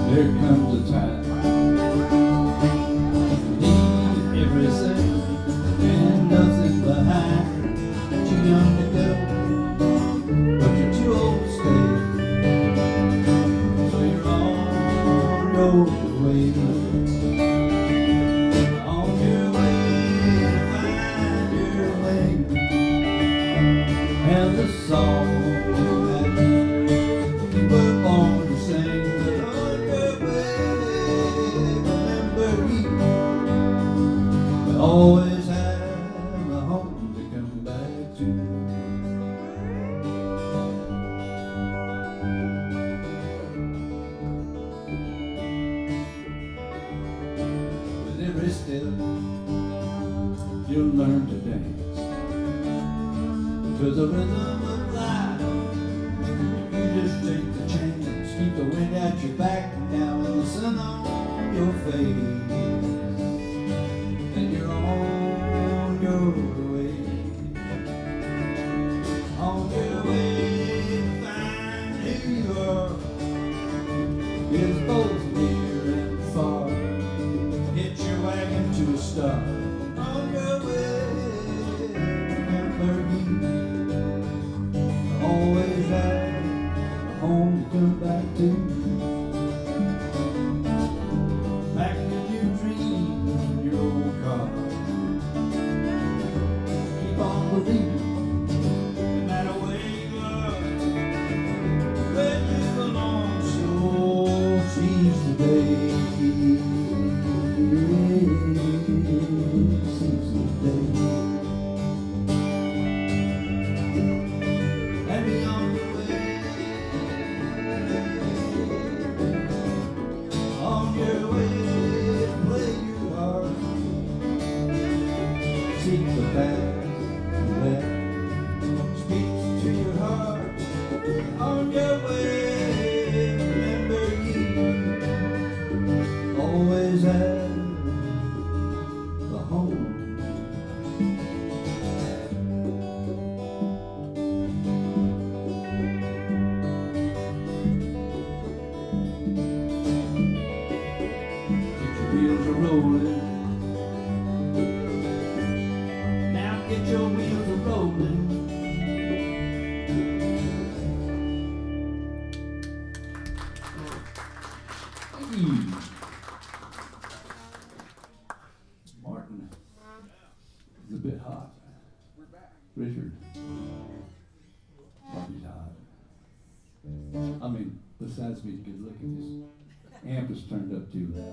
There comes a time you need everything and nothing behind. Too young to go, but you're too old to stay. So you're on your way, on your way to find your way. And the song that you were born to sing, but on your way, remember you will always have a home to come back to. With every step you'll learn to dance to the rhythm of life. You just take the chance, keep the wind at your back now and the sun on your face. Then you're on your way, on your way to find who you are. It's both near and far. Get your wagon to a stop. On your way, remember you always have a home to come back to. Back to your dreams in your old car. Keep on believing, no matter where you are, where you belong. So seize the day, seize the day. And be on your way, on your way to play your heart. Seek the path that speaks to your heart. On your way, remember you always have the home. Wheels are rolling. Now get your wheels a rolling. Martin is a bit hot. We're back. Richard, Martin's hot. I mean, besides being good looking, his amp is turned up too loud.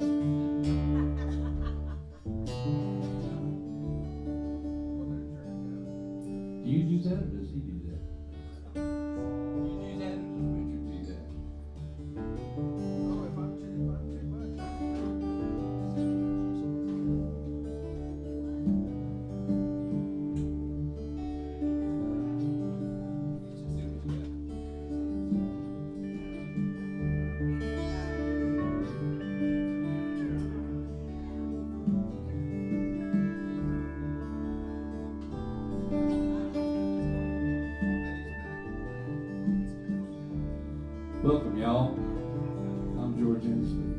Do you do that or does he do that? You do that or does Richard do that? Oh, if I'm too much. Welcome, y'all. I'm George ENSLE.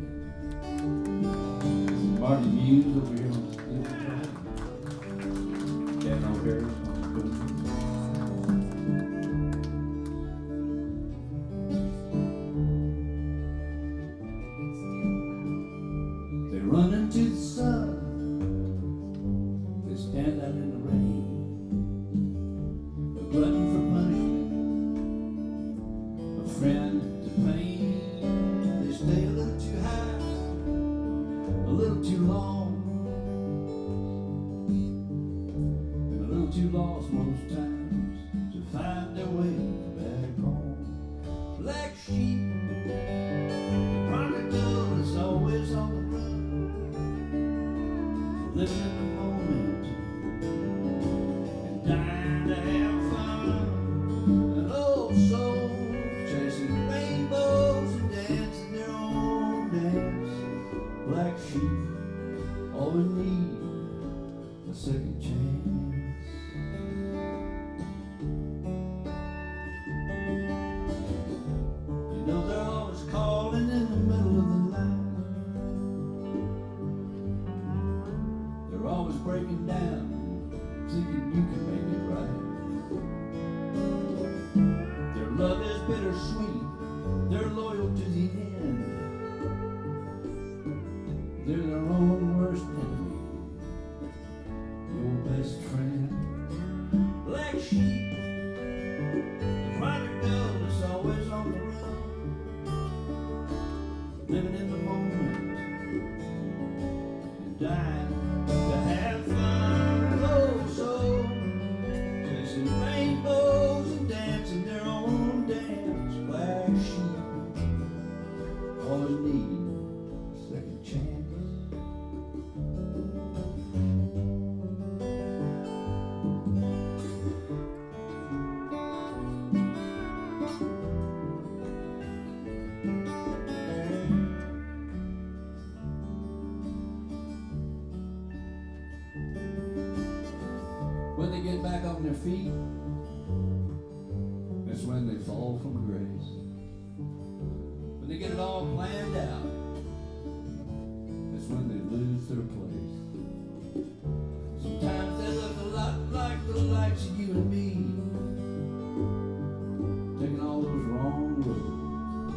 This is Marty Muse over here on the stage. Dan O'Hara's on the coast. They run into the sun. They stand out in the rain. A glutton for punishment. A friend to pain. They stay a little too high, a little too long, and a little too lost most times to find their way back home. Black sheep, the prodigal is always on the run, living in the moment and dying to have fun. An old soul chasing rainbows and dancing their own dance. Black sheep always need a second chance. their feet, that's when they fall from grace. When they get it all planned out, that's when they lose their place. Sometimes they look a lot like the likes of you and me, taking all those wrong roads,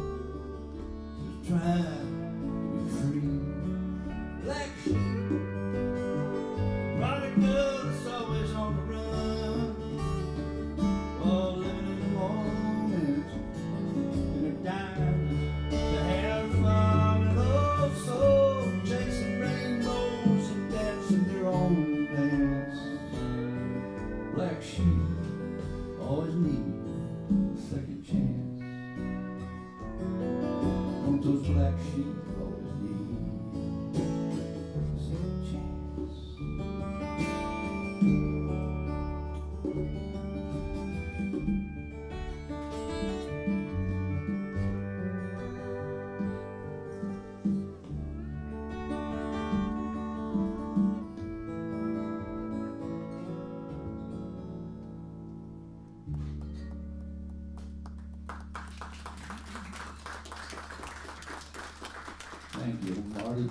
just trying to be free. Black sheep, prodigal that's always on the run, all living in the moment, and they're dying to have fun, and also chasing rainbows and dancing their own dance. Black sheep always need a second chance. Don't those black sheep always need a second chance? Thank you, Marty.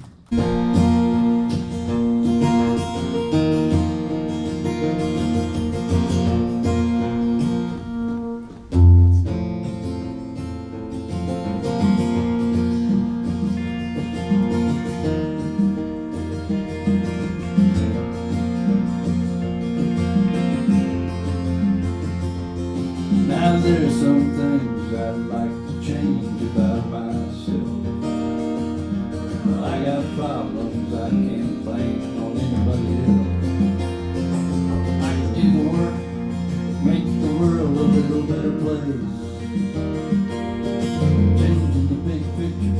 Now there's some things I'd like to change about myself. I got problems I can't blame on anybody else. I can do the work, make the world a little better place. Changing the big picture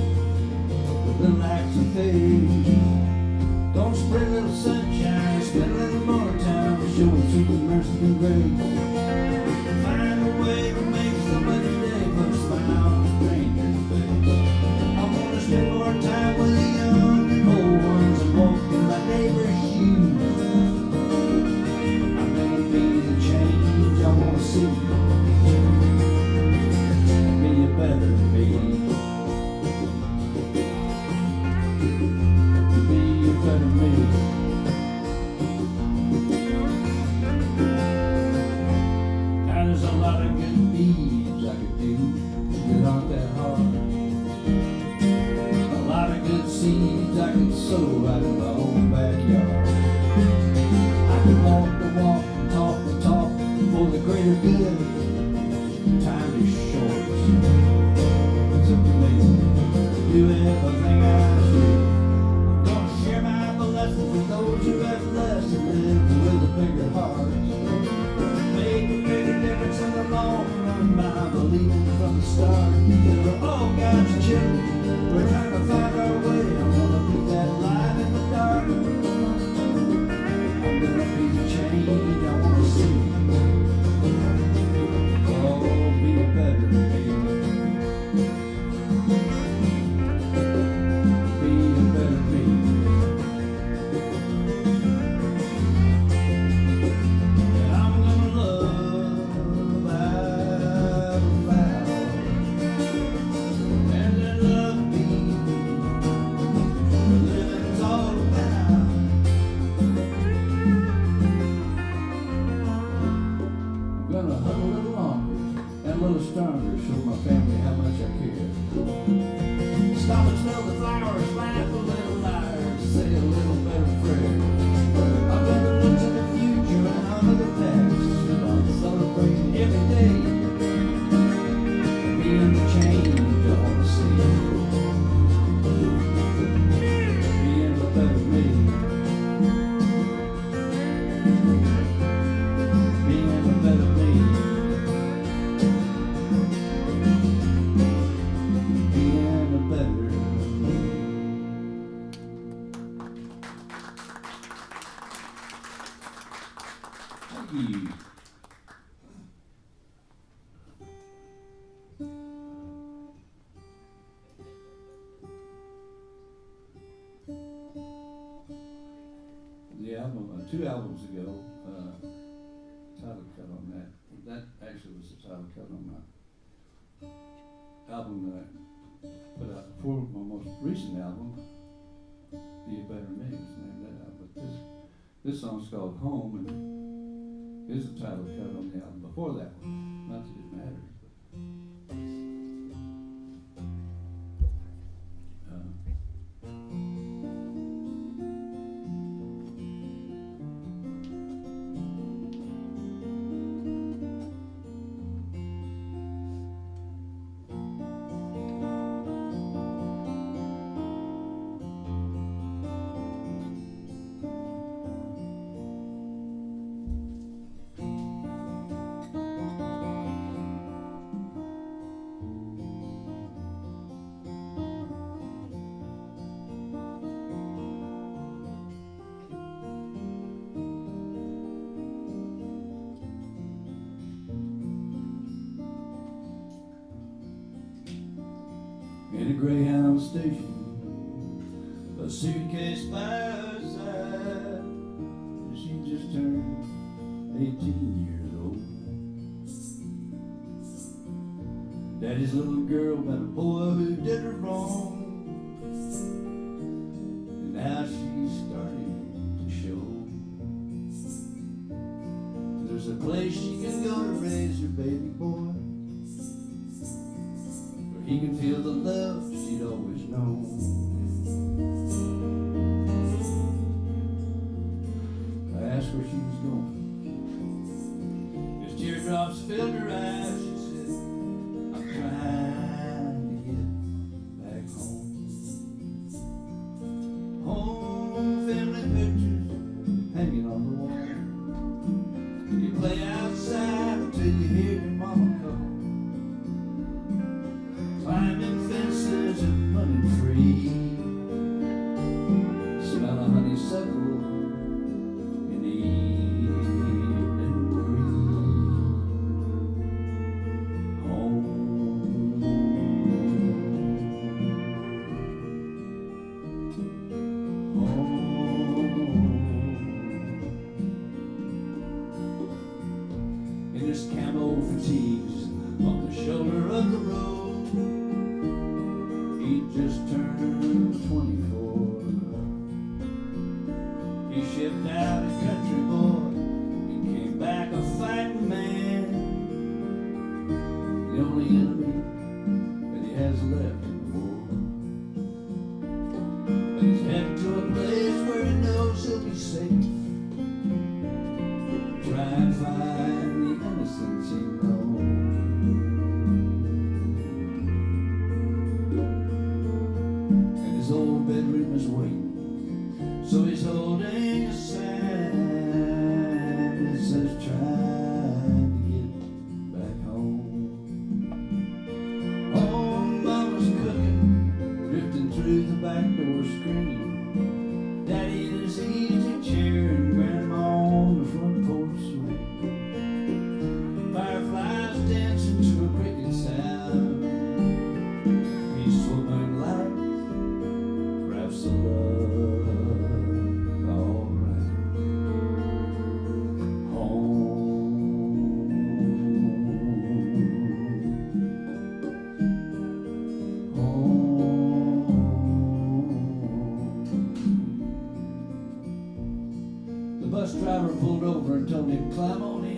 with little acts of faith. Don't spread a little sunshine, spend a little more time showing sweet mercy and grace. Find a way to make somebody's day, put a smile on a stranger's face. I wanna spend more time with the young and old ones and walk in my neighbor's shoes. I'm gonna be the change I wanna see. Be a better me. Be a better me. Now there's a lot of good deeds I could do that aren't that hard. A lot of good seeds I could sow right in my own backyard. I could walk the walk and talk the talk for the greater good. Time is short. It's up to me to do everything I should. I'm gonna share my blessings with those who have less and live with a bigger heart. Make a bigger difference in the long run by believing from the start that we're all God's children. We're trying to find our way. I wanna be that light in the dark. I'm gonna be the change I wanna see. Oh, be a better me. Be a better me. And I'm gonna love out loud. And let love be what living's all about. I'm gonna hug a little longer and a little stronger, show my family how much I care. Stop and smell the flowers, laugh a little louder, say a little better prayer. I'm gonna look to the future and honor the past. I'm celebrating every day, being the change I wanna see. Being a better me. Being a better me. Being a better me. Thank you. The album, 2 albums ago, titled album that I put out before my most recent album, Be a Better Me, was named that album. But this song's called Home, and is the title cut on the album before that one. Not that it matters, but in a Greyhound station, a suitcase by her side. She just turned 18 years old. Daddy's little girl met a boy who did her wrong, and now she's starting to show. There's a place she can go to raise her baby boy. He can feel the love she'd always known. I asked where she was going. As teardrops filled her eyes, she said, I'm trying to get back home. Home, family pictures hanging on the wall. You play outside until you hear your mama call. Climbing fences and running free. Smell of honeysuckle in the evening breeze. Home. Home. In his camo fatigues on the shoulder of the road, he just turned 24. He shipped out a country boy and came back a fighting man. The only enemy that he has left in the war. But he's headed to a place where he knows he'll be safe. Try and find the innocence he knows. His old bedroom is waiting, so he's holding a sign that says trying to get back home. Home, mama's cooking, drifting through the back door screen. Daddy in his easy chair and grandma on the front porch swing. Fireflies dancing to a cricket sound. Peaceful moonlight, crafts of love, all right. Home. Home. The bus driver pulled over and told him to climb on in.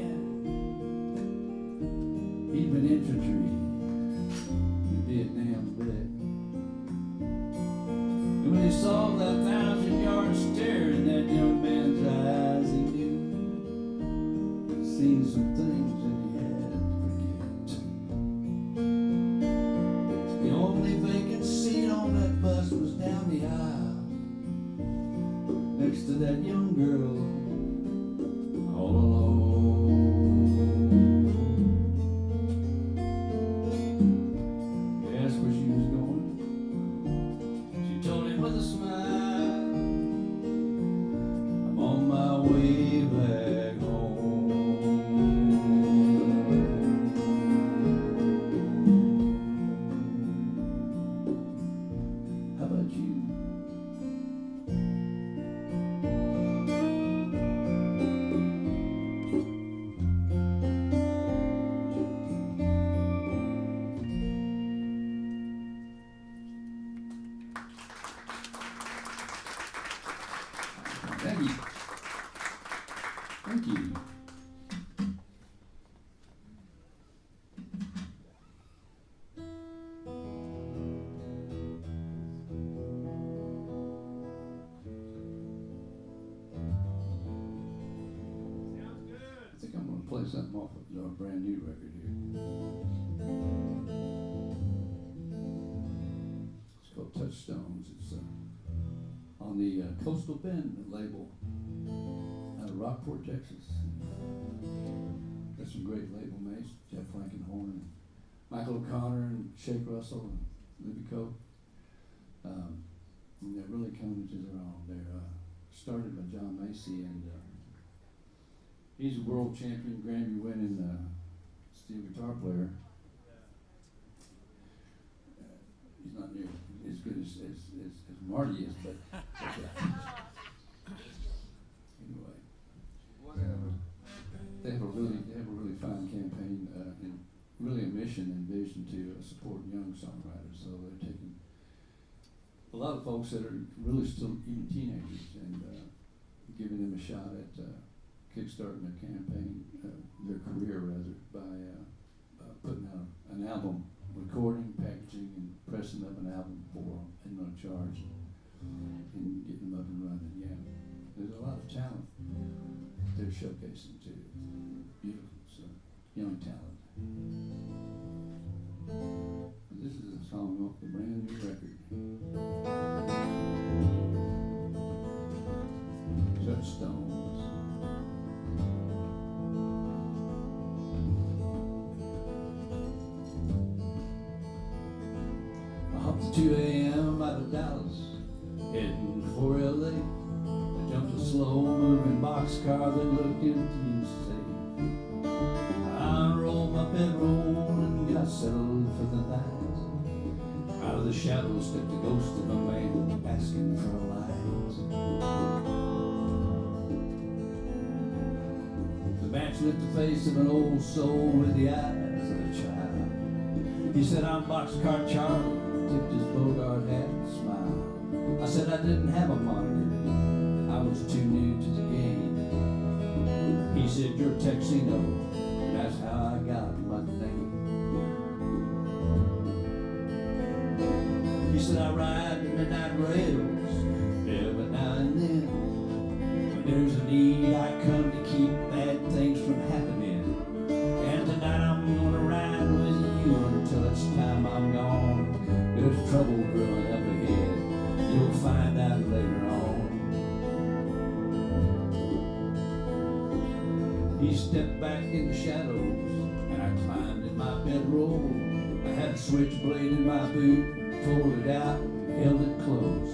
He'd been infantry in the Vietnam vet. And when he saw that 1,000-yard stare in that young man's eyes, he knew he'd seen some things that he had to forget. The only vacant seat on that bus was down the aisle, next to that young girl, all alone. He asked where she was going. She told him with a smile, I'm on my way back home. How about you? play something off of our brand new record here. It's called Touchstones. It's on the Coastal Bend label out of Rockport, Texas. Got some great label mates, Jeff Frankenhorn, and Michael O'Connor, and Shake Russell, and Libby Coe. And they're really coming to their own. They're started by John Macy, and he's a world champion, Grammy-winning steel guitar player. He's not near as good as Marty is, but anyway. Whatever. They have a really fine campaign and really a mission and vision to support young songwriters. So they're taking a lot of folks that are really still even teenagers and giving them a shot at kickstarting their campaign, their career rather, by putting out an album, recording, packaging, and pressing up an album for them and no charge, and getting them up and running. Yeah, there's a lot of talent they're showcasing too. Beautiful, so young talent. This is a song off the brand new record. Touchstones. I hopped at 2 a.m. out of Dallas, heading for LA. I jumped a slow-moving boxcar that looked empty and safe. I unrolled my bedroll and got settled for the night. Out of the shadows stepped the ghost of a man asking for a light. The match lit the face of an old soul with the eyes of a child. He said, "I'm Boxcar Charlie," tipped his Bogart hat and smiled. I said I didn't have a moniker, I was too new to the game. He said, "You're Texino," and that's how I got my name. He said, "I ride the midnight rails every now and then. When there's a need, I come to keep bad things from happening. And tonight I'm gonna ride with you until it's time I'm gone. There's trouble brewing up ahead, you'll find out later on." He stepped back in the shadows, and I climbed in my bedroll. I had a switchblade in my boot, pulled it out, held it close.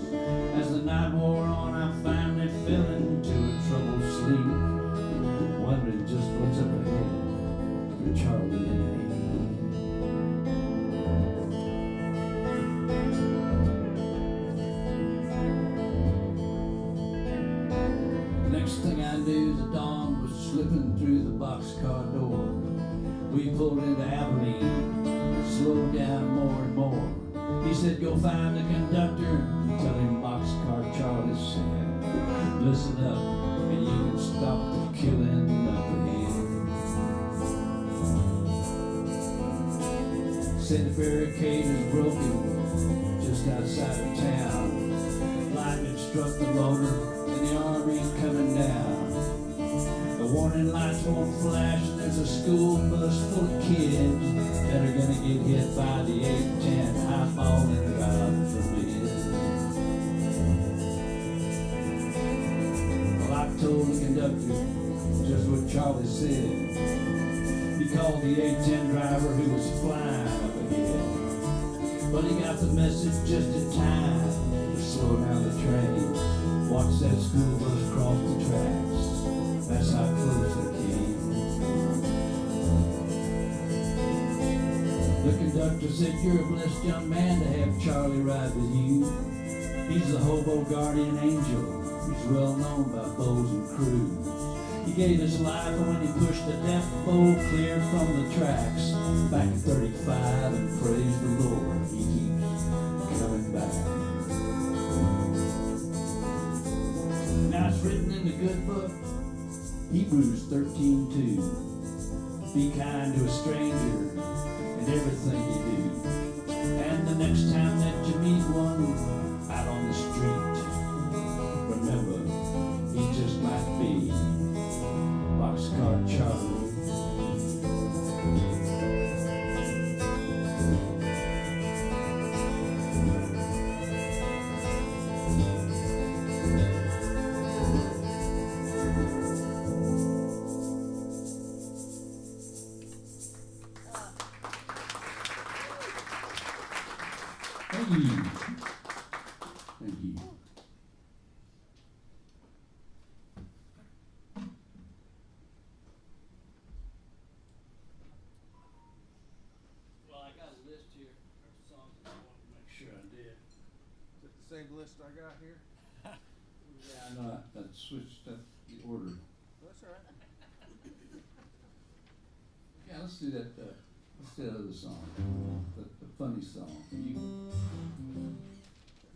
As the night wore on, I finally fell into a troubled sleep, wondering just what's up ahead for Charlie and me. Next thing I knew, the dawn was slipping through the boxcar door. We pulled into Abilene and slowed down more and more. He said, "Go find the conductor and tell him Boxcar Charlie said, listen up and you can stop the killing up ahead." Said the barricade is broken just outside of town. Lightning struck the motor and the army's coming down. The warning lights won't flash and there's a school bus full of kids that are gonna get hit by the 810 highballing God forbid. Well, I told the conductor just what Charlie said. He called the 810 driver who was flying up ahead. But he got the message just in time to slow down the train. Watch that school bus cross the tracks. That's how close they came. The conductor said, "You're a blessed young man to have Charlie ride with you. He's the hobo guardian angel. He's well known by bows and crews. He gave his life when he pushed the death bowl clear from the tracks back in 35, and praise the Lord, he keeps coming back." Now it's written in the good book, Hebrews 13:2. Be kind to a stranger in everything you do. And the next time that you meet one out on the street, remember, he just might be Boxcar Charlie. Thank you. Thank you. Well, I got a list here of songs that I wanted to make sure I did. Is it the same list I got here? Yeah, I know. I switched up the order. That's all right. Yeah, let's do that. Let's do that other song, the funny song. You,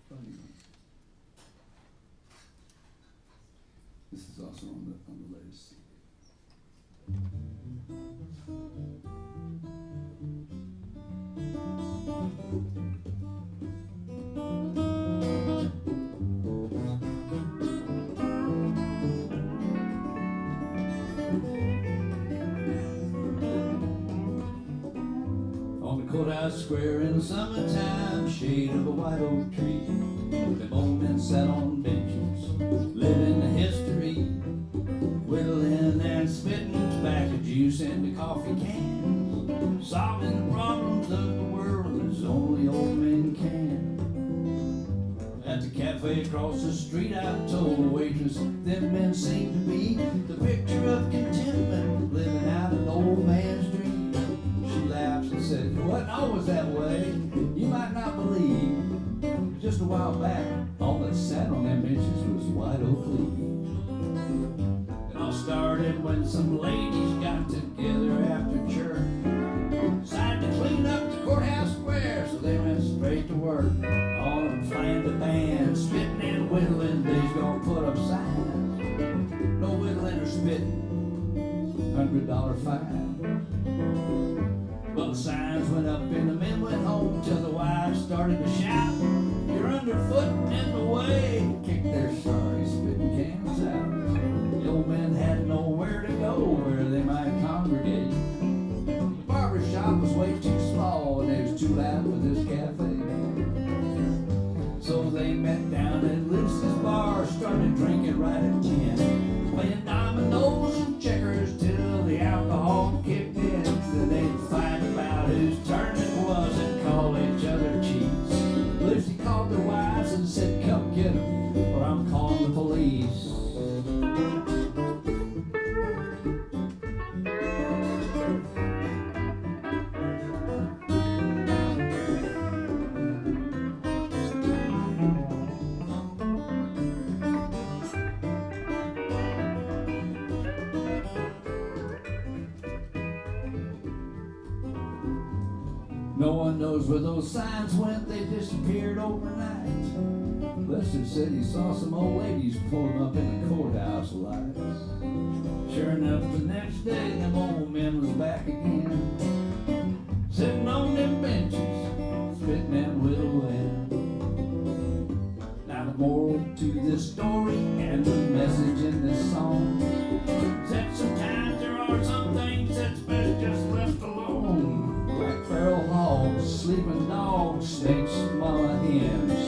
funny one. This is also on the latest CD. Courthouse Square in the summertime, shade of a white oak tree. The old men sat on benches, living the history, whittling and spitting tobacco juice into coffee cans, solving the problems of the world as only old men can. At the cafe across the street, I told the waitress, them men seem to be the picture of contentment, living out an old man's dream. She laughed and said, it wasn't always that way. You might not believe. Just a while back, all that sat on them benches was white oak leaves. It all started when some ladies got together after church, decided to clean up the courthouse square, so they went straight to work. All of them playing the band, spitting and whittling. They's gonna put up signs, no whittling or spitting, $100 fine. Well, the signs went up and the men went home till the wives started to shout, you're underfoot and in the way. Kicked their sorry spitting cans out. The old men had nowhere to go where they might congregate. The barber shop was way too small and it was too loud for this cafe. So they met down at Lucy's bar, started drinking right at 10, playing dominoes and checkers till the alcohol kicked in. Then they'd fight about whose turn it was and call each other cheats. Lucy called their wives and said, come get them or I'm calling the police. No one knows where those signs went, they disappeared overnight. Lester said he saw some old ladies pulling up in the courthouse lights. Sure enough, the next day, them old men was back again, sitting on them benches, spitting and whittling. Now the moral to this story and the message in this song is that sometimes there are some things that's best just left alone. Like feral hogs, sleeping dogs, snakes, mama hens,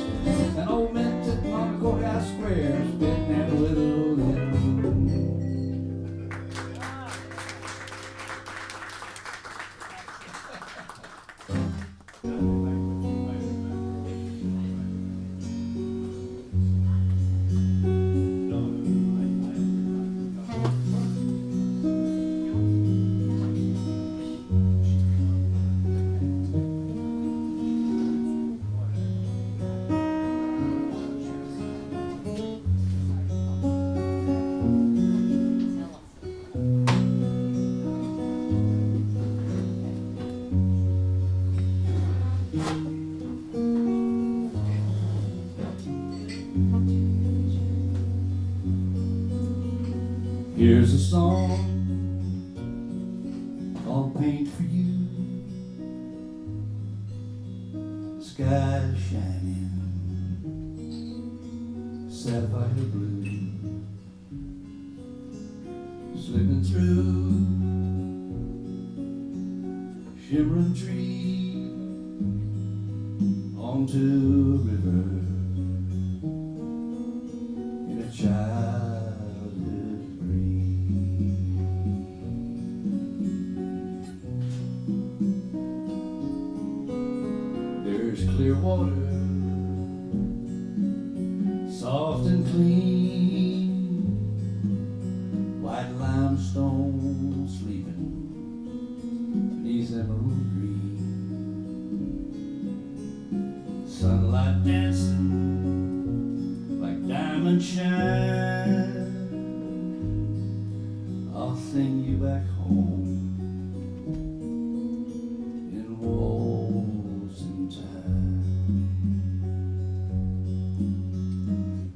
and old men sitting on the courthouse square, spitting and whittling. Here's a song I'll paint for you. Sky shining, sapphire blue, slipping through shimmering tree onto a river in a childhood breeze. There's clear water home in waltzing time.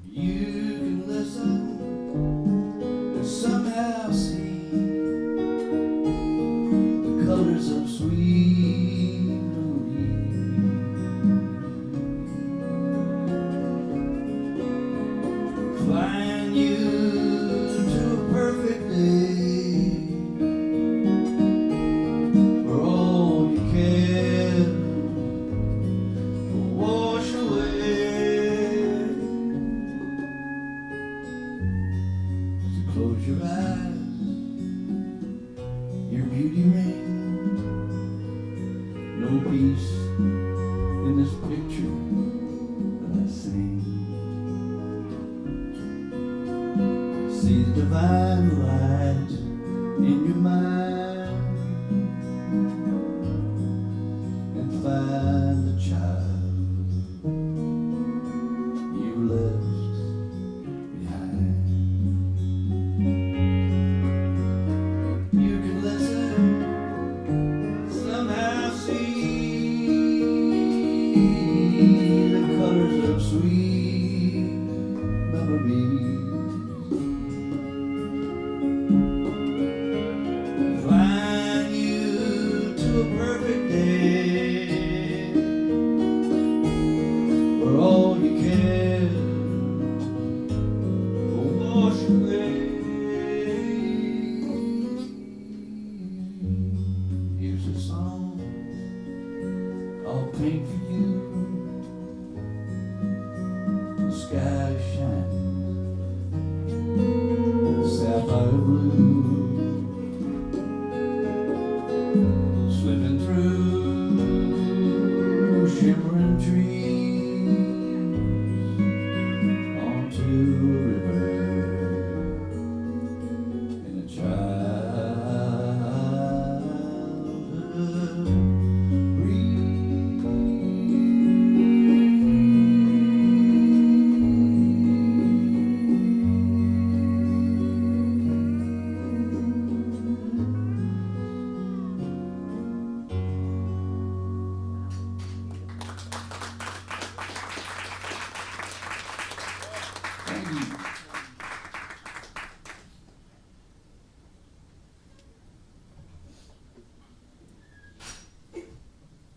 You can listen and somehow see the colors of sweet memory. Flying you to a perfect day where all you can will wash away. So close your eyes, your beauty ring. No peace in this picture that I sing. See the divine light in your mind and find the child you left behind. You can listen, somehow see the colors of sweet memories. Flying you to a perfect day where all you can will wash away. Here's a song I'll paint for you. The sky shines sapphire blue, slipping through shimmering trees onto a river in a childhood breeze. Thank you.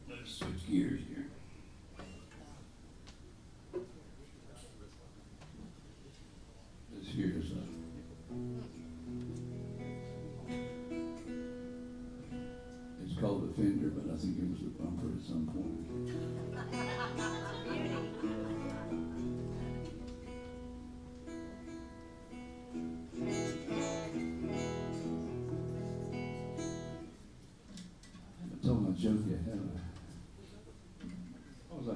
Let's switch gears here. This here is it's called a fender, but I think it was a bumper at some point. I told my joke yet, haven't I? I was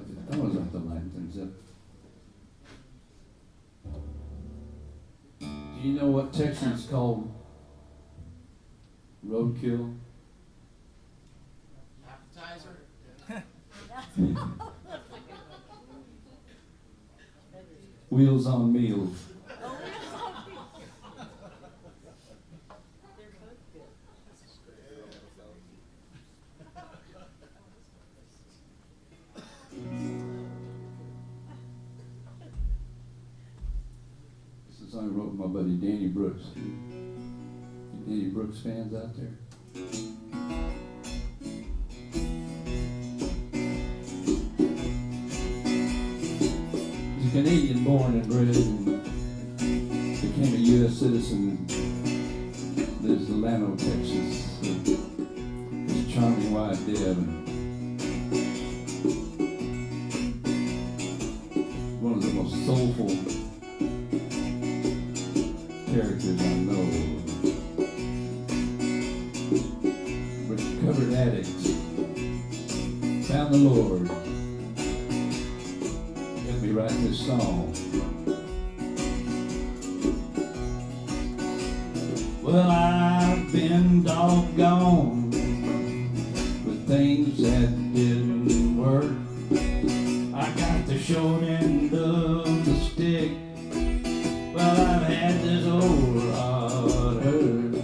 like to line things up. Do you know what Texans call roadkill? Appetizer? Wheels on meals. This is a song I wrote with my buddy Danny Brooks. You Danny Brooks fans out there? He's a Canadian born and bred and became a U.S. citizen. Lives in Lano, Texas. His charming wife Deb, and one of the most soulful characters I know. Recovered addicts found the Lord. Let me write this song. Well, I've been doggone with things that didn't work. I got the short end of the stick. Well, I've had this old heart hurt.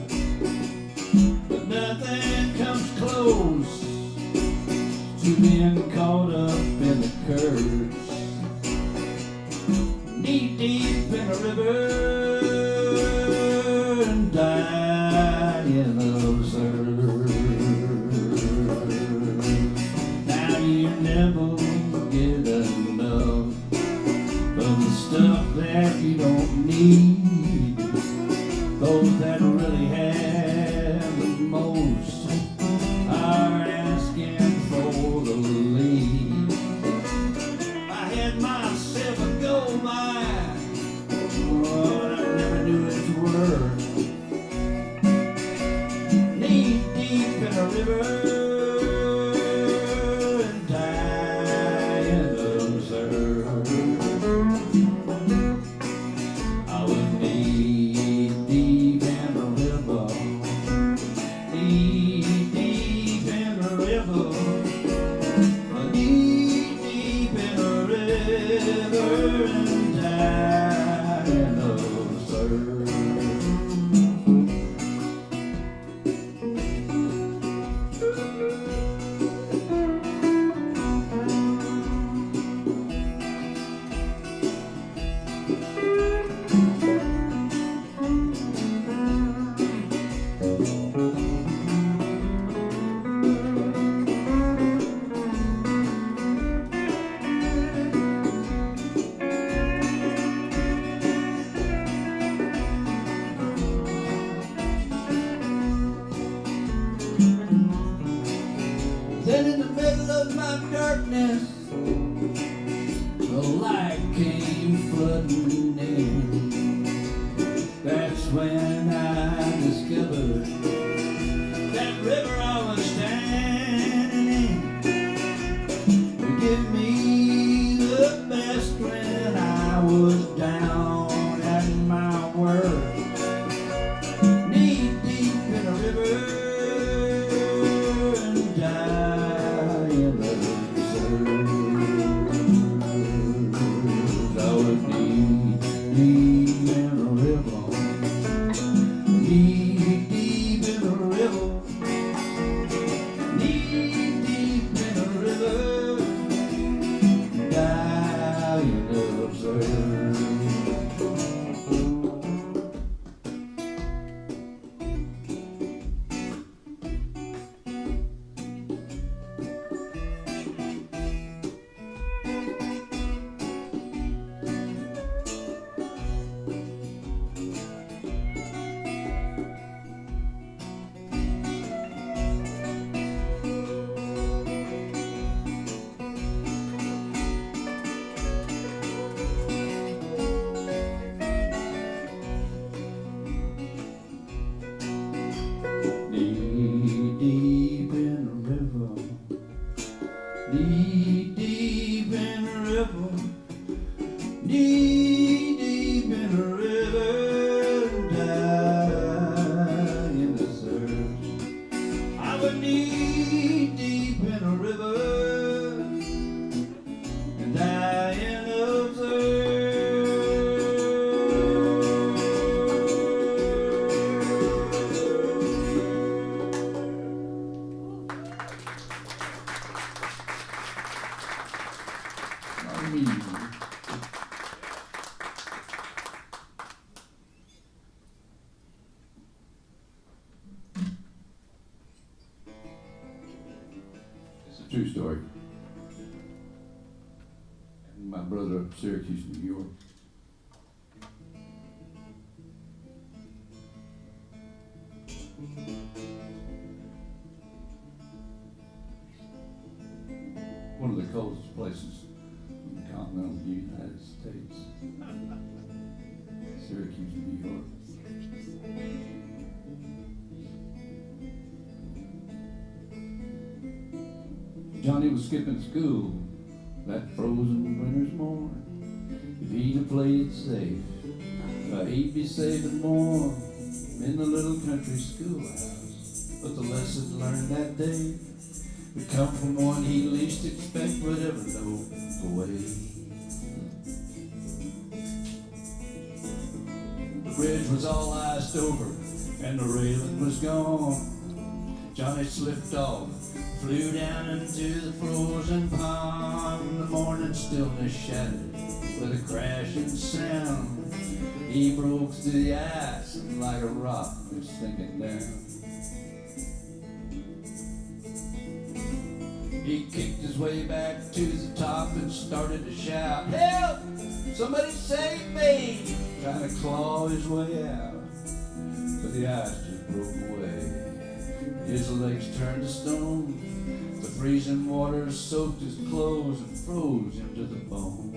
coast are asking for the lead. I had myself a gold mine, but I never knew its worth. Knee deep in a river and dying of thirst. I was knee deep in a river, knee deep in a river, knee deep in a river and dying of thirst. Then in the middle of my darkness, the light came flooding in. That's when I discovered that river I was standing in would give me the best when I was down at my worst. Knee deep in a river and dying of thirst. I was knee deep in a river, knee deep in a river, knee deep in a river, dying of thirst. Knee deep in a river, knee deep in a river, knee deep in a river, dying of thirst. I was knee deep in a river and dying of thirst. It's a true story. My brother up in Syracuse, New York. One of the coldest places in the continental United States. Syracuse, New York. Johnny was skipping school that frozen winter's morn. If he'd have played safe, he'd be saving more in the little country schoolhouse. But the lesson learned that day would come from one he least expect would ever know the way. The bridge was all iced over and the railing was gone. Johnny slipped off, flew down into the frozen pond. The morning stillness shattered with a crashing sound. He broke through the ice and like a rock was sinking down. He kicked his way back to the top and started to shout, "Help! Somebody save me!" Trying to claw his way out, but the ice just broke away. His legs turned to stone. The freezing water soaked his clothes and froze him to the bone.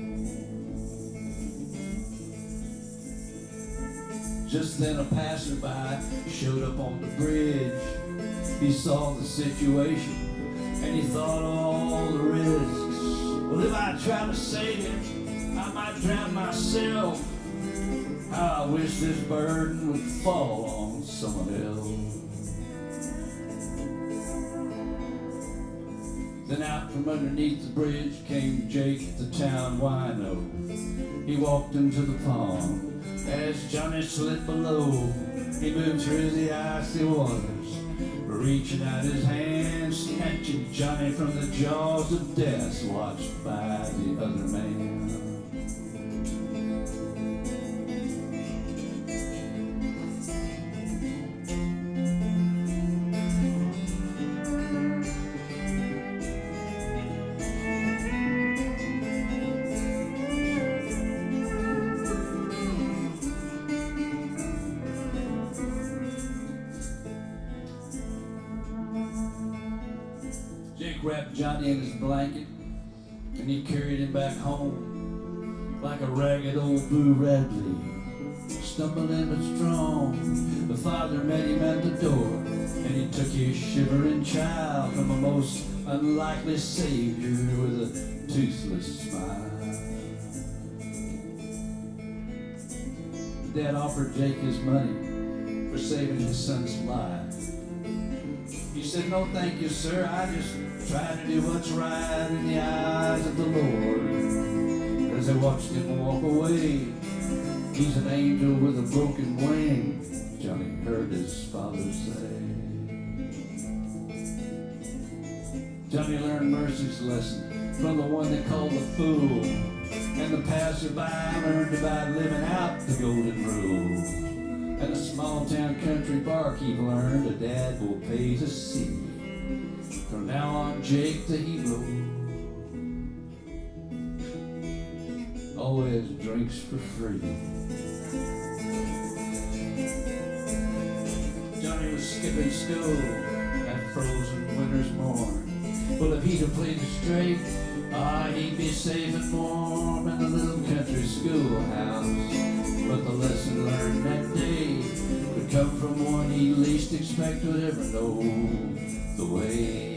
Just then a passerby showed up on the bridge. He saw the situation and he thought of all the risks. Well, if I try to save him, I might drown myself. How I wish this burden would fall on someone else. Then out from underneath the bridge came Jake, the town wino. He walked into the pond as Johnny slid below. He moved through the icy waters, reaching out his hand, snatching Johnny from the jaws of death, watched by the other man. Jake wrapped Johnny in his blanket and he carried him back home like a ragged old Boo Radley, stumbling but strong. The father met him at the door and he took his shivering child from a most unlikely savior with a toothless smile. Dad offered Jake his money for saving his son's life. He said, "No, thank you, sir. I just try to do what's right in the eyes of the Lord." As they watched him walk away, "He's an angel with a broken wing," Johnny heard his father say. Johnny learned mercy's lesson from the one they called the fool, and the passerby learned about living out the golden rule. And a small town country barkeep learned a dad will pay to see. From now on, Jake the hero always drinks for free. Johnny was skipping school that frozen winter's morn. Well, if he'd have played it straight, he'd be safe and warm in a little country schoolhouse. But the lesson learned that day would come from one he least expect would ever know the way.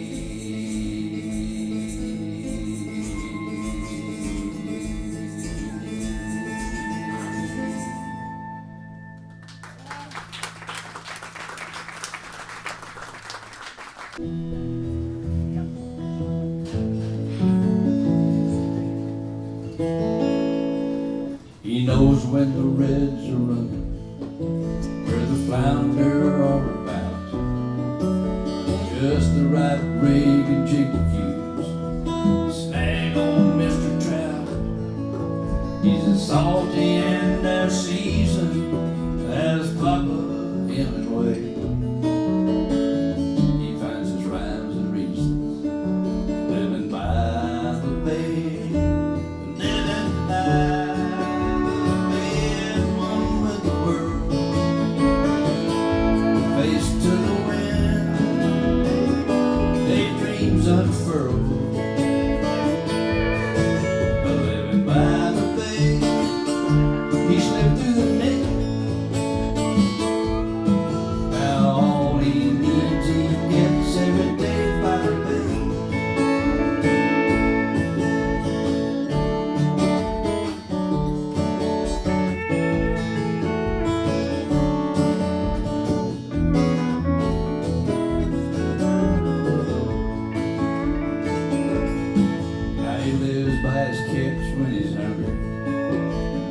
He knows when the reds are running, where the flounder are about. Just the right rig and jig to use, snag on Mr. Trout. He's as salty and as seasoned as Papa Hemingway. He finds his rhymes and reasons, living by the bay, living by unfurled, living by the bay. He slipped through the net. Now all he needs he gets every day by the bay. He lives by his catch when he's hungry,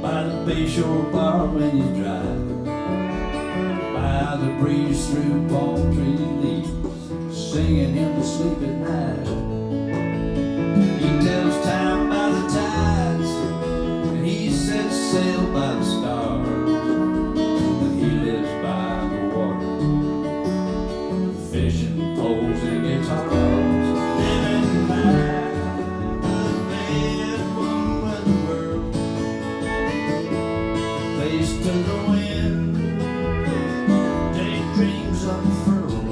by the bayshore bar when he's dry, by the breeze through palm tree leaves, singing him to sleep at night. He tells time by the tides, and he sets sail by the stars, and he lives by the water, fishing poles and guitars, living by to the wind, daydreams unfurled,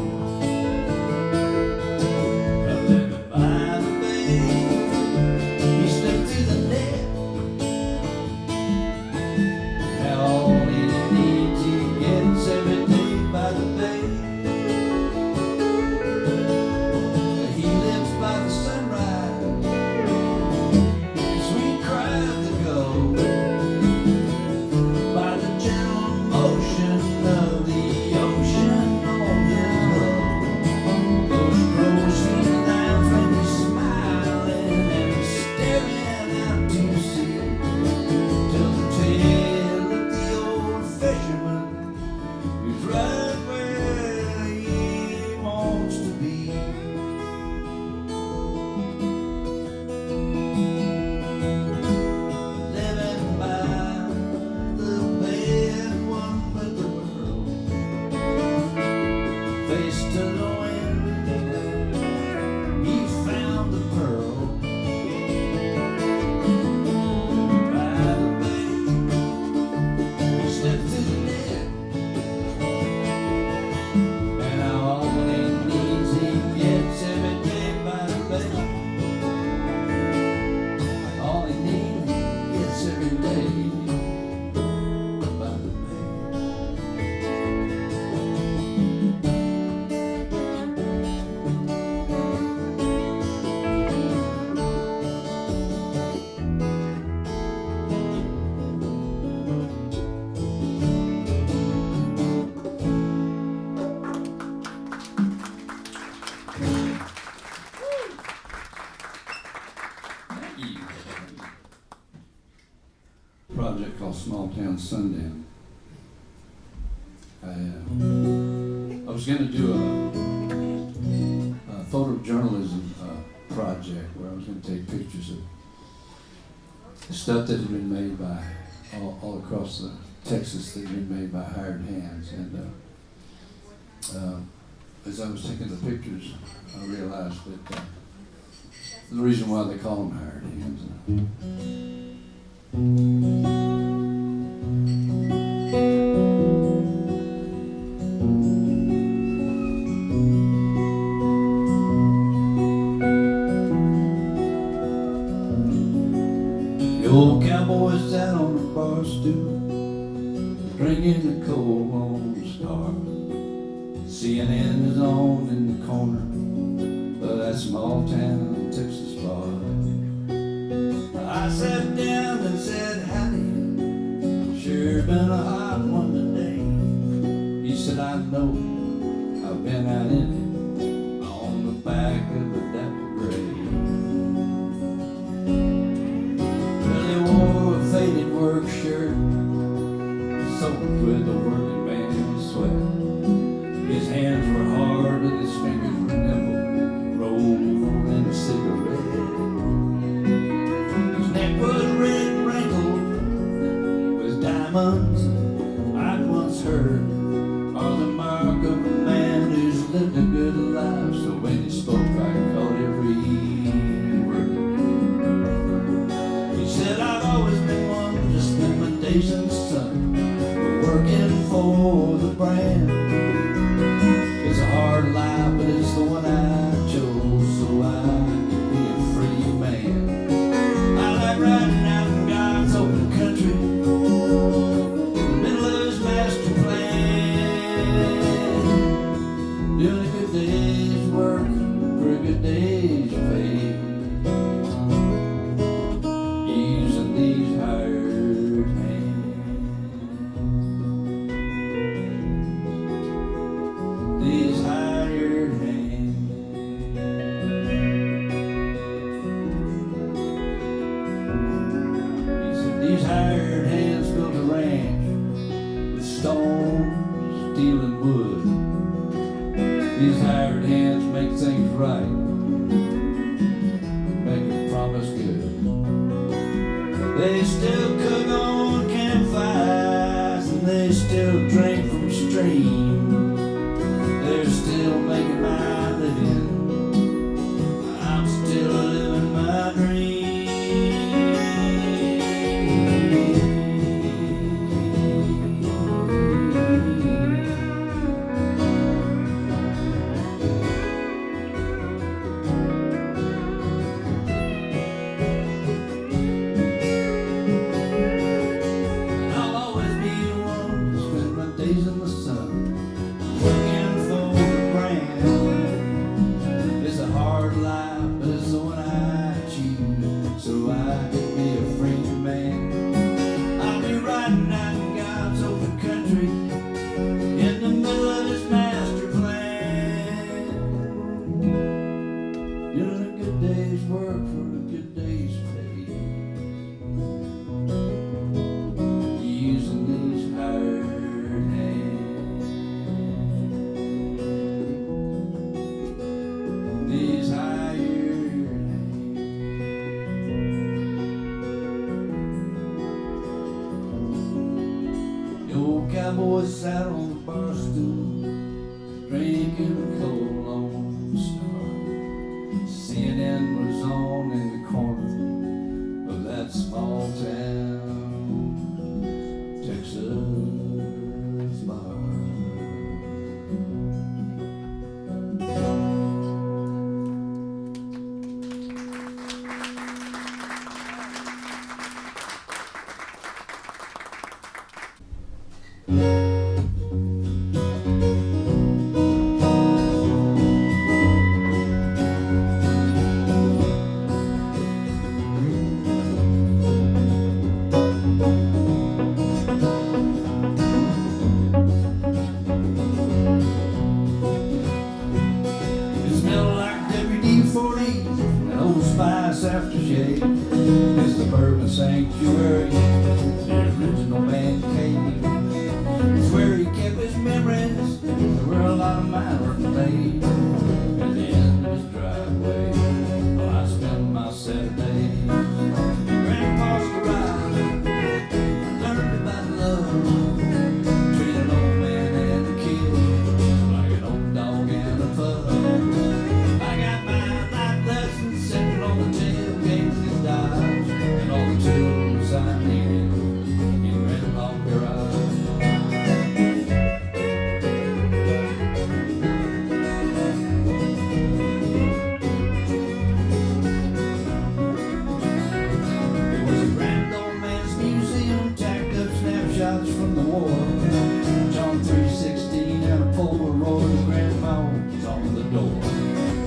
called Small Town Sundown. I was going to do a photojournalism project where I was going to take pictures of stuff that had been made by all across Texas that had been made by hired hands. And as I was taking the pictures, I realized that the reason why they call them hired hands. The old cowboy sat on a bar stool, drinking the cold Lone Star. CNN is on in the corner of that small town Texas bar. I sat down and said, howdy, sure been a hot one today. He said, I know, I've been out in it, on the back of a dapple gray. Well, he wore a faded work shirt, soaked with the working man's sweat. His hands were hard and his fingers were nimble, rolled in a cigarette. His neck was red and wrinkled with diamonds I'd once heard are the mark of a man who's lived a good life. So when he spoke, I caught every word. He said, I've always been one to spend my days in the sun, working for the brand. It's a hard life, but it's the one I chose, so I can be a free man. I like riding out in God's open country, in the middle of his master plan, doing a good day's work for a good day's pay, using these hired hands. These hired hands. He said, these hired hands built a ranch with stone, steel, and wood. These hired hands make things right, make a promise good. They still cook on campfires and they still drink from streams. They're still making my living, I'm still living my dream. And I'll always be the one to spend my days in the sun, working for the brand. It's a hard life, but it's the one I choose, so I can be a free man. I'll be riding out in God's open country, in the middle of his master plan, doing a good day's work for a good day's pay, using these hired hands. These hired hands. The old cowboy sat on the bar stool, drinking a cold Lone Star. CNN was on in the corner of that small town Texas bar. It smelled like WD-40 and Old Spice nice aftershave is the bourbon sanctuary, the original man cave. It's where he kept his memories, there were a lot of mine were made. At the end of his driveway, well, I spent my Saturdays. Grandpa's garage, learned about love, treated an old man and a kid like an old dog and a pug. I got my life lessons sitting on the tailgate of his Dodge, and all the tools I needed in Grandpa's garage. From the war, John 3:16 and a Polaroid of Grandpa was on the door.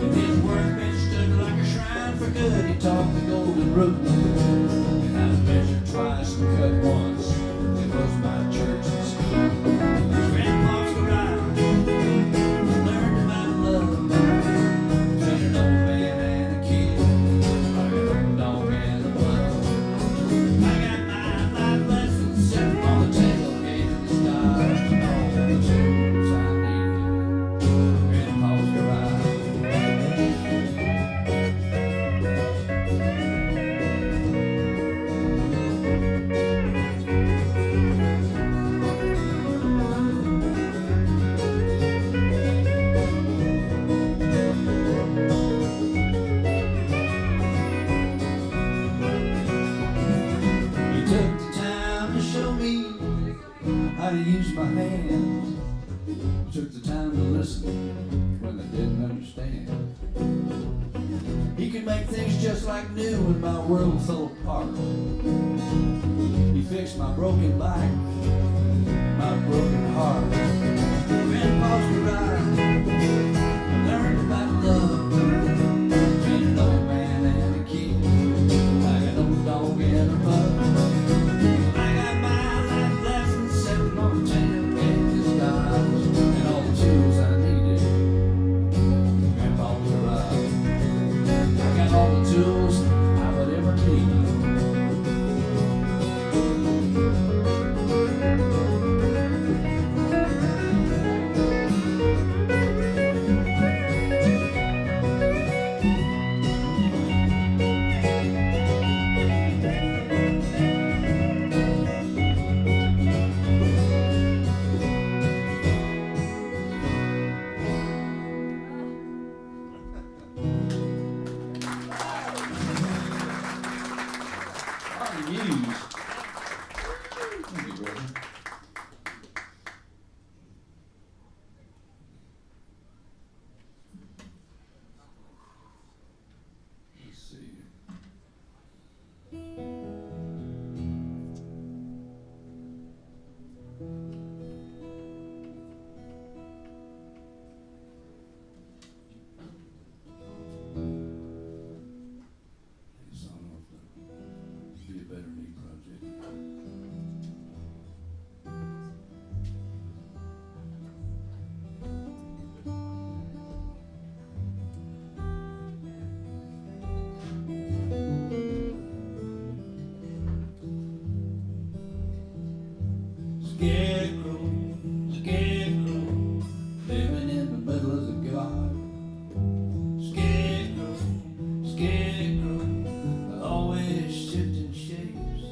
And his workbench stood like a shrine for good. He taught the golden rule, and I measured twice and cut once. It was my church and school. It was Grandpa's garage. I learned about love, between an old man and a kid, like an old dog and a bug. I got my life lessons sitting on the tailgate of his Dodge, and all the tools I needed in Grandpa's garage. He took the time to show me how to use my hands. Took the time to listen when I didn't understand. He could make things just like new when my world fell apart. He fixed my broken bike, my broken heart. Grandpa's garage, I learned about love, between an old man and a kid, like an old dog and a pug. I got my life lessons sitting on the tailgate of his Dodge, and all the tools I needed in Grandpa's garage. I got all the tools I would ever need. Thank you, brother. Let's see. It's on off the Be a Better Me project. Scarecrow, scarecrow, living in the middle of the garden. Scarecrow, scarecrow, always shifting shapes.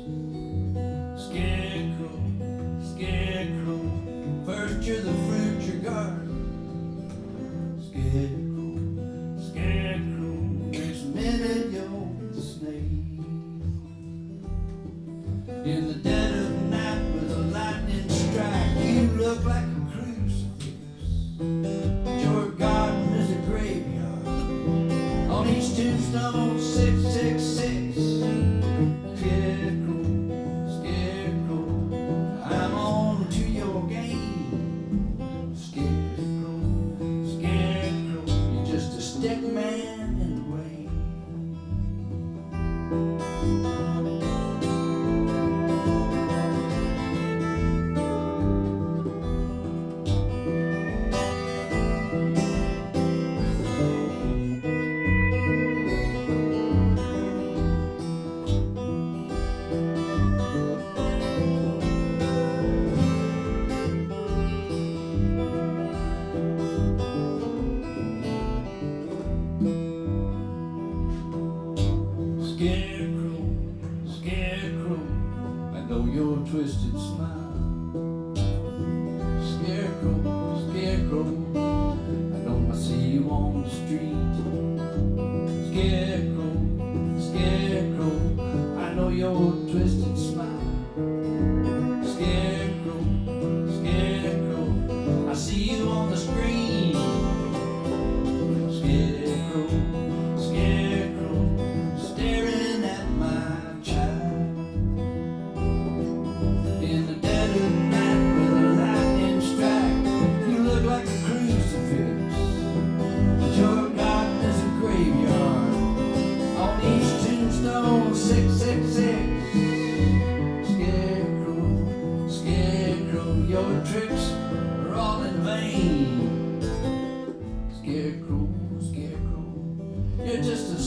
Scarecrow, scarecrow, first you're the fruit, your garden. Scarecrow, scarecrow, next minute you're the snake. In the dead of night with a lightning strike, you look like a crucifix. Your garden is a graveyard. On each tombstone, 666. Scarecrow, scarecrow, I'm on to your game. Scarecrow, scarecrow, you're just a stick man in the rain.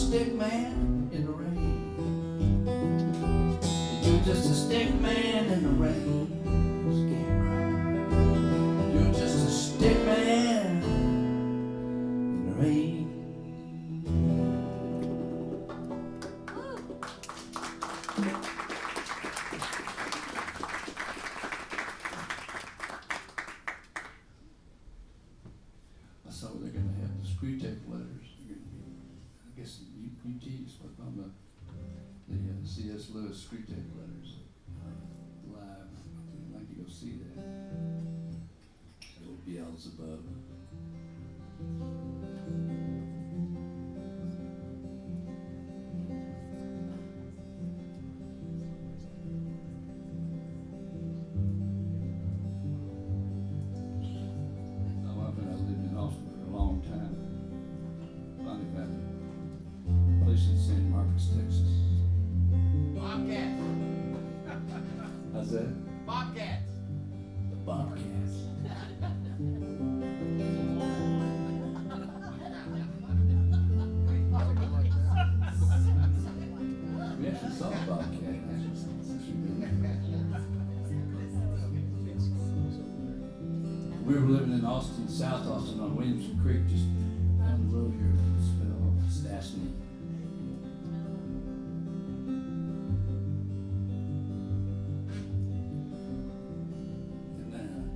stick man in the rain. You're just a stick man in the rain. Just can't cry. You're just a stick man in the rain. I saw they're going to have the screw tape letters. I guess UT is what on the C.S. Lewis screw tape letters live. I'd like to go see that. Old Beelzebub. San Marcos, Texas. Bobcats. How's that? Bobcats. The Bobcats. We actually saw a Bobcat. We were living in Austin, South Austin, on Williamson Creek, just down the road here. Stastny.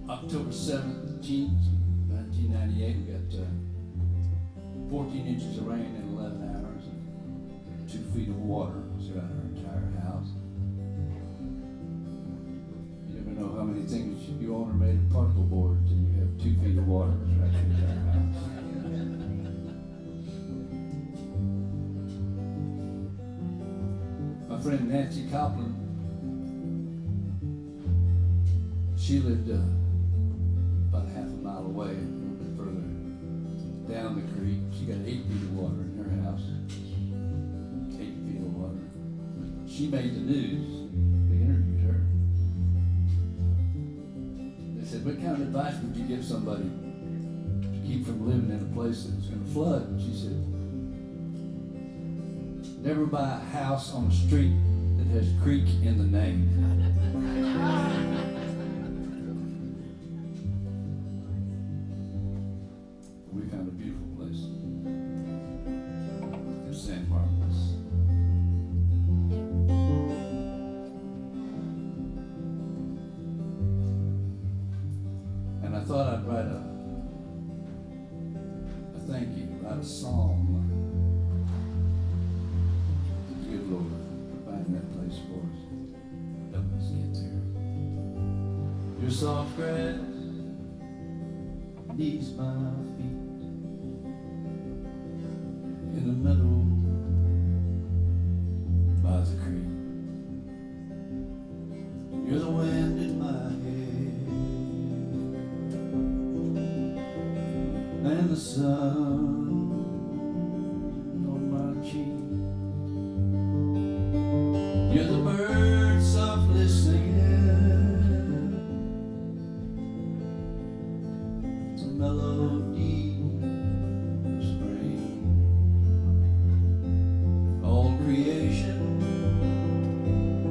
October 17th, 1998, we got 14 inches of rain in 11 hours and 2 feet of water throughout our entire house. You never know how many things you own are made of particle board until you have 2 feet of water throughout your entire house. My friend Nancy Copland, she lived about half a mile away, a little bit further down the creek. She got 8 feet of water in her house. 8 feet of water. She made the news. They interviewed her. They said, what kind of advice would you give somebody to keep from living in a place that was going to flood? And she said, never buy a house on a street that has creek in the name. We found a beautiful place in San Marcos. And I thought I'd write a thank you, write a psalm to the good Lord for finding that place for us. Help us get there. Your soft grass knees my feet in the meadow by the creek. You're the wind in my hair and the sun on my cheek. You're the bird softly singing, the melody of spring. All creation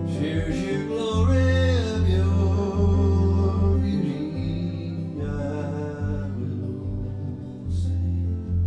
shares your glory of your beauty. I will sing.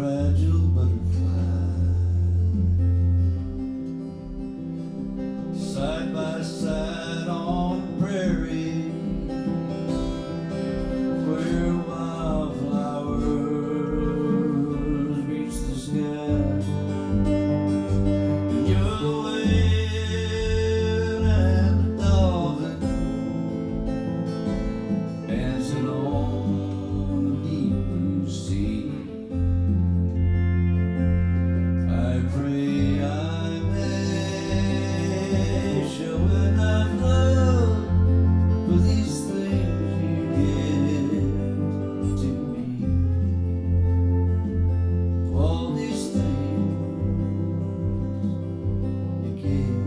fragile butterfly, side by side on the prairie, where wildflowers reach the sky. And you're the whale and the dolphin dancing on the deep blue sea. I pray I may show enough love for these things you give to me. All these things you give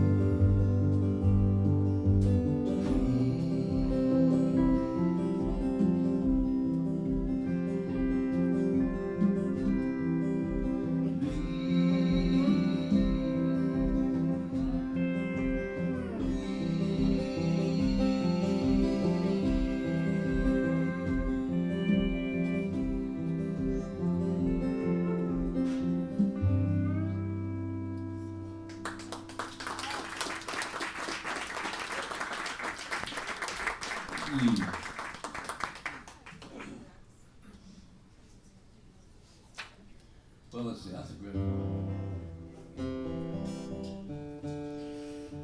Well, let's see, that's a good one.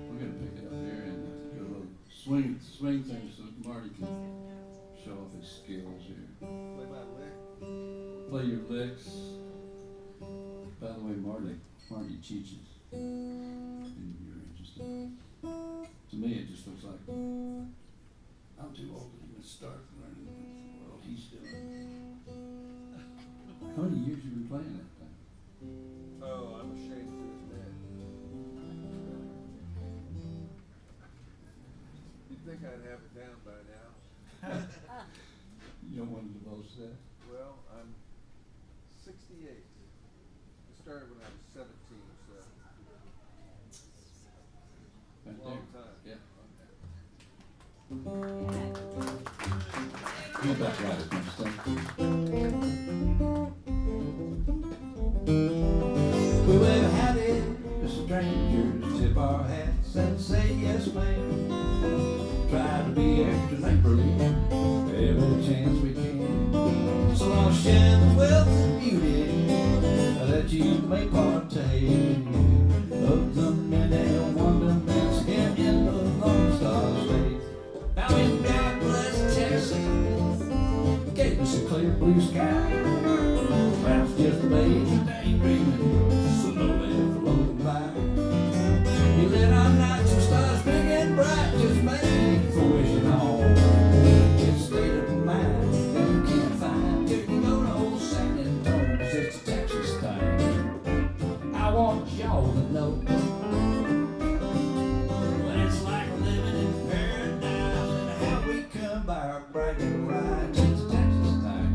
We're gonna pick it up here and do a little swing thing so Marty can show off his skills here. Play my lick. Play your licks. By the way, Marty teaches. And you're interested. To me, it just looks like I'm too old to even start learning the world he's doing. How many years you been playing that thing? Oh, I'm ashamed to admit. You'd think I'd have it down by now. You don't want to divulge that? Well, I'm 68. I started when I was 17, so Right long there. time. Yeah. Get back right at next time. We wave howdy to strangers, tip our hats and say yes ma'am. Try to be extra neighborly every chance we can. So I'll share the wealth and beauty that you may partake of the many wonderments here in the Lone Star State. Now in God bless Texas, gave us a clear blue sky. Perhaps just a maze of daydreaming, slowly floating by. You lit our nights with stars big and bright, just made for wishing on. It's a state of mind that you can't find till you go to old San Antonio, 'cause it's a Texas thing. I want y'all to know what it's like living in paradise and how we come by our bragging rights. It's a Texas thing.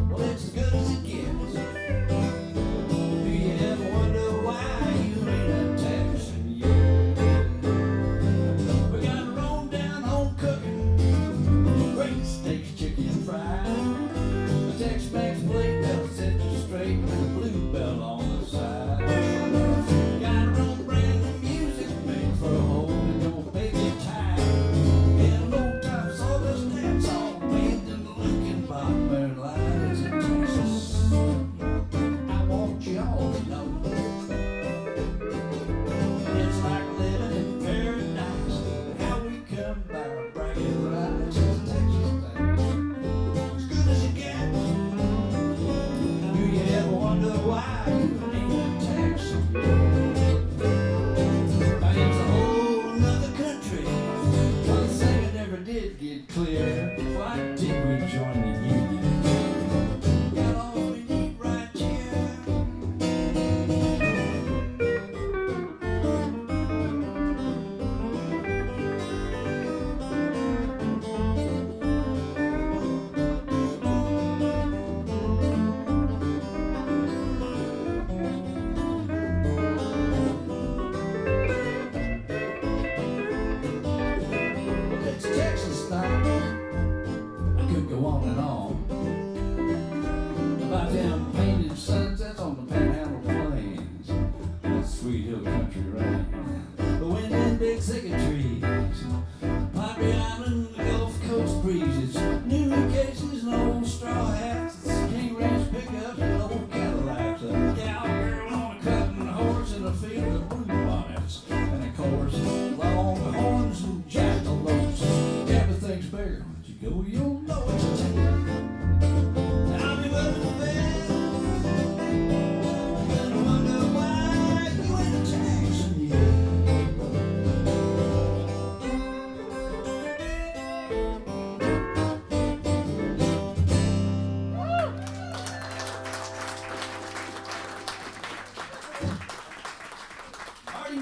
Well, it's as good as it gets. Do you ever wonder why you ain't a Texan yet? We got our own down home cooking, great steaks, chicken fried. A Tex-Mex blade belt sets you straight with a blue belt on the side. Got our own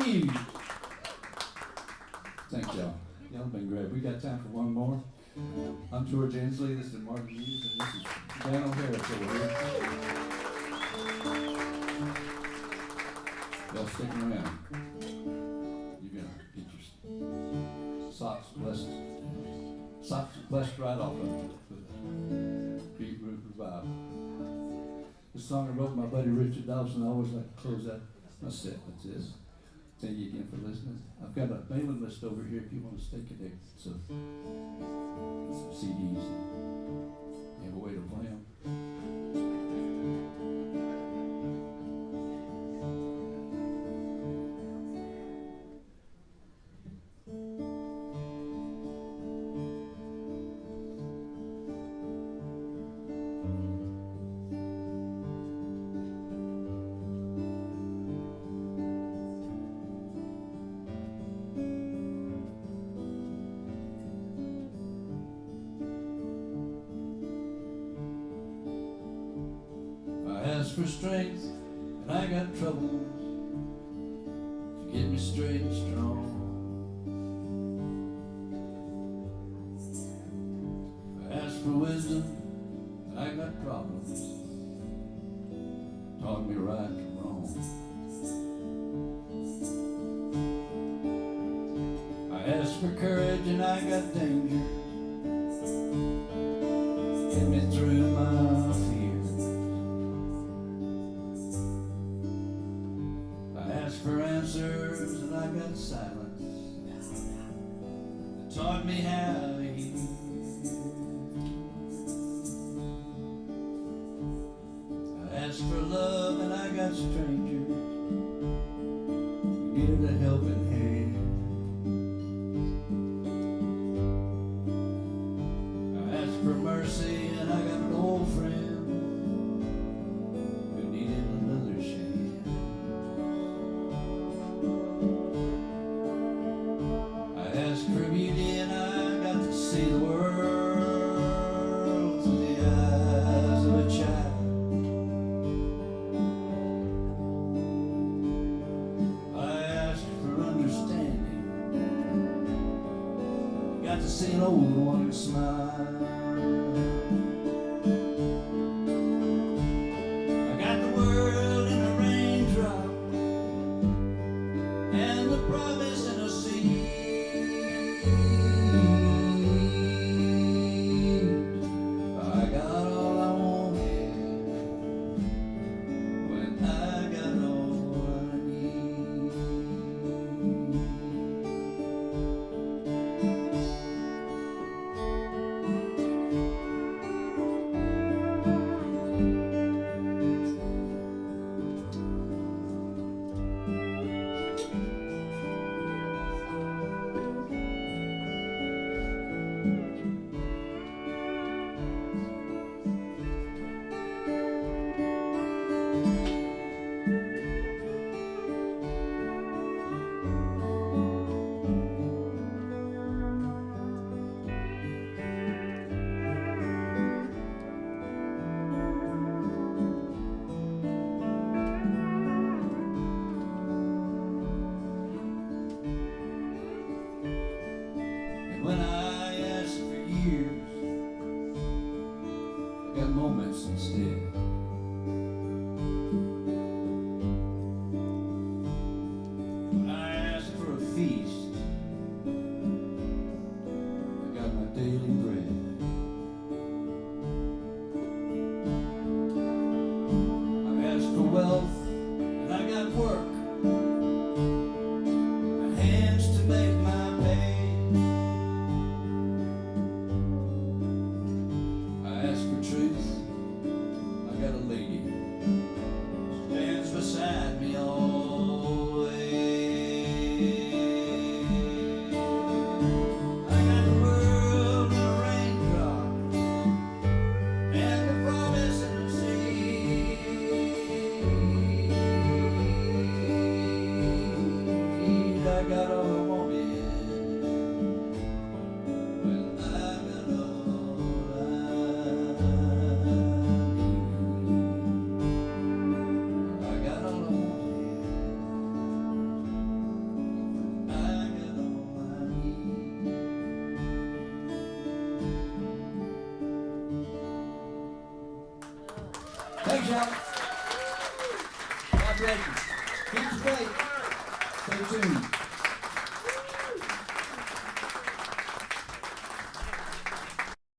Steve. Thank y'all. Y'all been great. We got time for one more. I'm George ENSLE. This is Martin Hughes, and this is Dan O'Harris over here. Y'all sticking around. You're gonna get your socks blessed right off of it with Beat Root Revival. This song I wrote with my buddy Richard Dawson. I always like to close out my set with this. Thank you again for listening. I've got a mailing list over here if you want to stay connected. So, some CDs. You have a way to play them. For strength, and I got troubles to get me straight and strong. I asked for wisdom, and I got problems, taught me right from wrong. I asked for courage, and I got danger, get me through my fears. For answers, and I got silence that taught me how to hear. I asked for love, and I got strangers who needed a helping hand. I asked for mercy, and I got an old friend who needed another shade. For beauty, and I got to see the world through the eyes of a child. I asked for understanding, got to see an old one smile. I got the world in a raindrop and the promise in a sea. When I asked for years, I got moments instead. When I asked for a feast, I got my daily bread. I asked for wealth, and I got work, and hands to make my pay. Truth, I got a lady stands beside me always. I got the world in a raindrop and the promise in the sea. I got all I wanted. I got all I wanted. Thanks, y'all. God bless you. Keep straight. Stay tuned.